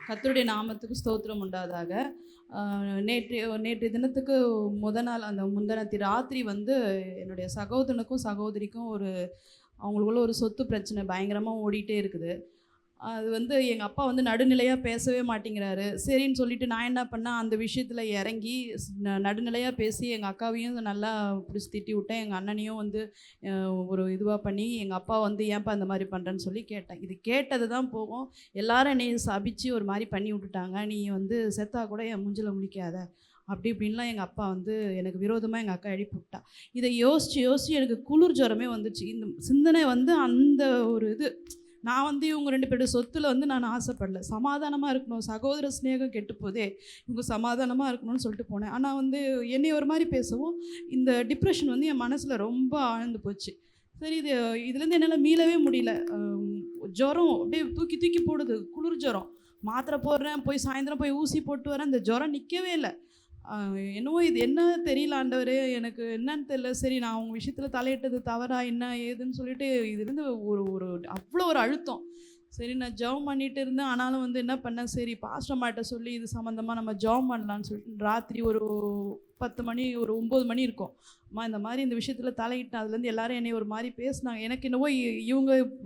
கர்த்தருடைய நாமத்துக்கு ஸ்தோத்திரம் உண்டாதாக. அ நேற்றைய தினத்துக்கு நாள் அந்த முந்தனத்தி ராத்திரி வந்து என்னுடைய சகோதரனுக்கும், சகோதரிக்கும் அவங்களுக்குள்ள ஒரு சொத்து பிரச்சனை பயங்கரமா ஓடிட்டே இருக்குது. அது வந்து எங்க அப்பா வந்து நடுநிலையா பேசவே மாட்டேங்கிறாரு. சரின்னு சொல்லிட்டு நான் என்ன பண்ணேன், அந்த விஷயத்துல இறங்கி நடுநிலையா பேசி எங்க அக்காவையும் நல்லா புடிச்சு திட்டி விட்டேன். எங்க அண்ணனையும் வந்து அ ஒரு இதுவா பண்ணி, எங்க அப்பா வந்து "ஏன்பா இந்த மாரி பண்றேன்னு?" சொல்லி கேட்டேன். இது கேட்டது தான் போகும். எல்லாரும் என்னைய சபிச்சு ஒரு மாரி பண்ணி விட்டுட்டாங்க. "நீ வந்து செத்தா கூட என் மூஞ்சில முழிக்காத." அப்படி இப்படின்லாம் எங்க அப்பா வந்து எனக்கு விரோதமா எங்க அக்கா எழுப்பி விட்டா. இத யோசிச்சு யோசிச்சு எனக்கு குளிர் ஜுரமே வந்துச்சு. இந்த சிந்தனை வந்து அந்த ஒரு இது நான் வந்து இவங்க 2 பேருடைய சொத்துல வந்து நான் ஆசைப்படல. சமாதானமா இருக்கணும். சகோதர சிநேகம் கெட்டுப்போதே. இவங்க சமாதானமா இருக்கணும்னு சொல்லிட்டு போனேன். ஆனா வந்து என்னைய ஒரு மாரி பேசவும், இந்த டிப்ரஷன் வந்து என் மனசுல ரொம்ப ஆழ்ந்து போச்சு. சரி இதுலேருந்து என்னால மீளவே முடியல. ஜுரம் அப்படியே தூக்கி தூக்கி போடுது. குளிர் ஜுரம். மாத்திரை போடுறேன். சாயந்தரம் போய் ஊசி போட்டு வரேன். இந்த ஜுரம் நிக்கவே இல்ல. அ என்னவோ இது என்ன தெரியல ஆண்டவரே! எனக்கு என்னன்னு தெரியல. சரி நான் உங்க விஷயத்துல தலையிட்டது தவறா என்ன ஏதுன்னு சொல்லிட்டு இதுலேருந்து ஒரு ஒரு அவ்ளோ ஒரு அழுத்தம். சரி நான் ஜெபம் பண்ணிட்டு இருந்தேன். ஆனாலும் வந்து என்ன பண்ணேன், சரி பாஸ்டர் அம்மாட்ட சொல்லி இது சம்மந்தமா நம்ம ஜெபம் பண்ணலான்னு சொல்லிட்டு ராத்திரி ஒரு 10 மணி ஒரு 9 மணி இருக்கும். அம்மா இந்த மாரி இந்த விஷயத்துல தலையிட்டேன். அதுலேருந்து எல்லாரும் என்னைய ஒரு மாரி பேசுனாங்க. எனக்கு என்னவோ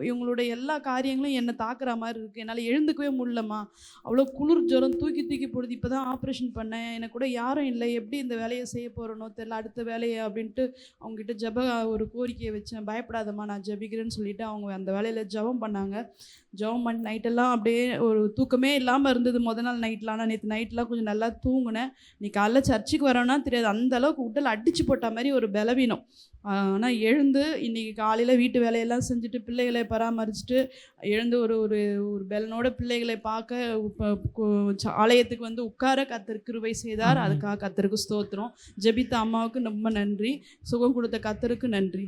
இவங்களுடைய எல்லா காரியங்களும் என்ன தாக்குற மாரி இருக்கு. என்னால எழுந்துக்கவே முடியலம்மா. அவ்வளோ குளிர் ஜுரம் தூக்கி தூக்கி போடுது. இப்ப தான் ஆப்ரேஷன் பண்ணேன். எனக்கு கூட யாரும் இல்ல. எப்படி இந்த வேலைய செய்ய போறேனோ தெரியல. அடுத்த வேலைய அப்படின்ட்டு அவங்ககிட்ட ஒரு கோரிக்கைய வச்சேன். பயப்படாதம்மா நான் ஜெபிக்கிறேன்னு சொல்லிட்டு அவங்க அந்த வேலையில ஜெபம் பண்ணாங்க. ஜெபம் பண்ணி நைட்டெல்லாம் அப்படியே ஒரு தூக்கமே இல்லாம இருந்தது நாள் நைட்லாம். ஆனா நேத்து நைட்லாம் கொஞ்சம் நல்லா தூங்குனேன். இன்னைக்கு காலைல சர்ச்சுக்கு வரேன்னா தெரியாது. அந்த அளவுக்கு உடல் அடிச்சு போட்ட மாரி ஒரு பலவீனம். ஆனா எழுந்து இன்னைக்கு காலையில வீட்டு வேலையெல்லாம் செஞ்சுட்டு, பிள்ளைகளை பராமரிச்சுட்டு, எழுந்து ஒரு ஒரு ஒரு பெலனோட பிள்ளைகளை பார்க்க இப்ப ஆலயத்துக்கு வந்து உட்கார கர்த்தர் கிருபை செய்தார். ஆமென். அதுக்காக கர்த்தருக்கு ஸ்தோத்திரம். ஜெபித்த அம்மாவுக்கு ரொம்ப நன்றி. சுகம் கொடுத்த கர்த்தருக்கு நன்றி.